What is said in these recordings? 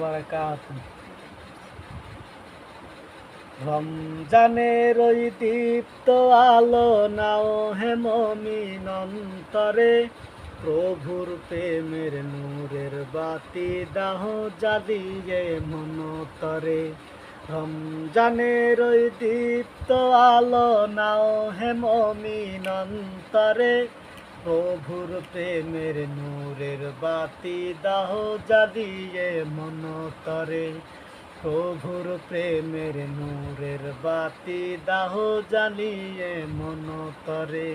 বারাকাতুহু। রমজানের ওই দীপ্ত আলো নাও হে মুমিন অন্তরে, প্রভুর প্রেমের নূরের বাতি দাহ জ্বালিয়ে মনতরে। রমজানের ওই দীপ্ত আলো নাও হে মুমিন অন্তরে, প্রভুর প্রেমের নূরের বাতি দাহ জ্বালিয়ে মনতরে। প্রভুর প্রেমের নূরের বাতি দাহ জ্বালিয়ে মনতরে।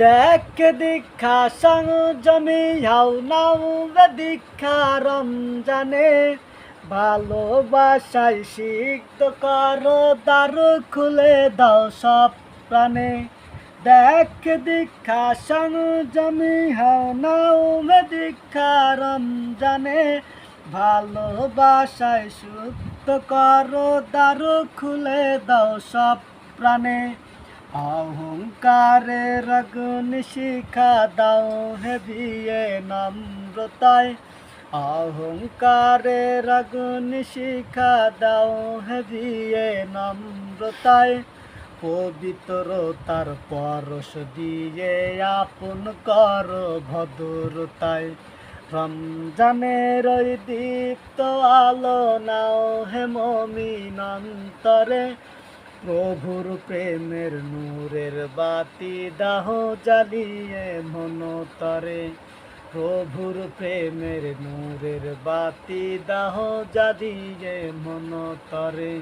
দেখ দীক্ষা সংযমী হাও নাও দীক্ষা রমজানে, ভালোবাসায় সিক্ত করো দ্বার খুলে দাও সব প্রাণে। দেখ দীক্ষা সংযমী হাও নাও দীক্ষা রমজানে, ভালোবাসায় সুক্ত করো দ্বার খুলে দাও সব প্রাণে। অহংকারের অগ্নি শিখা দাও হে বিয়ে নম্রতায়, অহংকারের অগ্নি শিখা দাও হে বিয়ে নম্রতায়। পবিত্রতার পরশ দিয়ে আপন করো ভদ্রতায়। রমজানের ওই দীপ্ত আলো নাও হে মুমিন অন্তরে, প্রভুর প্রেমের নূরের বাতি দাহ জ্বালিয়ে মনতরে। প্রভুর প্রেমের নূরের বাতি দাহ জ্বালিয়ে মনতরে।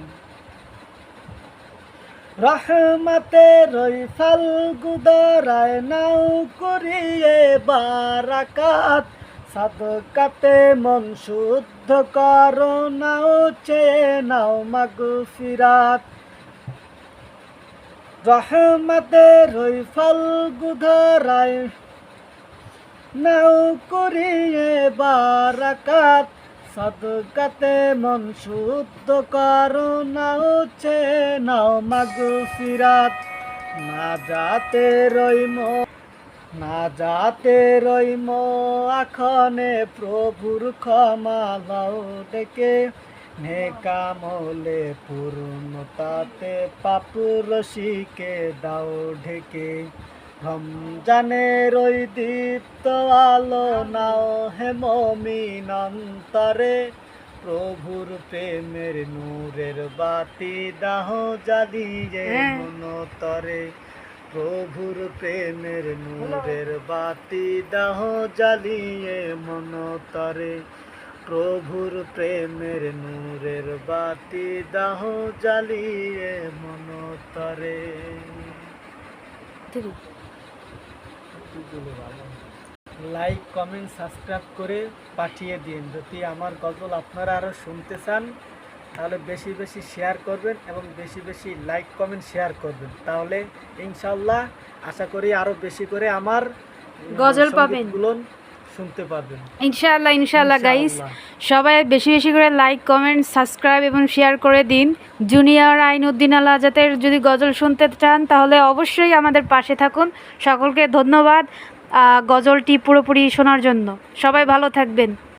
রহমতের ওই ফাল্গুদরায় নাও করিয়ে বারাকাত, সাদকাতে মন শুদ্ধ করো নাও চেয়ে নাও মাগফিরাত। রহমতের ওই ফাল্গুদরায় নাও করিয়ে বারাকাত, সাদকাতে মন শুদ্ধ করো নাও চেয়ে নাও মাগফিরাত। না যাতে রইম আখনে প্রভুর ক্ষমা দাও ডেকে, নেকামলে পূর্ণতাতে পাপ রসিকে দাও ঢেকে। রমজানের ওই দীপ্ত আলো নাও হে মুমিন অন্তরে, প্রভুর প্রেমের নূরের বাতি দাহ জ্বালিয়ে মনতরে। প্রভুর প্রেমের নূরের বাতি দাহ জ্বালিয়ে মনতরে। প্রভুর প্রেমের নূরের বাতি দাহ জ্বালিয়ে মনতরে। লাইক কমেন্ট সাবস্ক্রাইব করে পাঠিয়ে দিন। যদি আমার গজল আপনারা আরও শুনতে চান তাহলে বেশি বেশি শেয়ার করবেন এবং বেশি বেশি লাইক কমেন্ট শেয়ার করবেন, তাহলে ইনশাল্লাহ আশা করি আরও বেশি করে আমার গজল পাবেন, শুনতে পারবেন ইনশাআল্লাহ। ইনশাআল্লাহ গাইস, সবাই বেশি বেশি করে লাইক কমেন্ট সাবস্ক্রাইব এবং শেয়ার করে দিন। জুনিয়র আইনউদ্দিন আল আজাদের যদি গজল শুনতে চান তাহলে অবশ্যই আমাদের পাশে থাকুন। সকলকে ধন্যবাদ গজলটি পুরোপুরি শোনার জন্য। সবাই ভালো থাকবেন।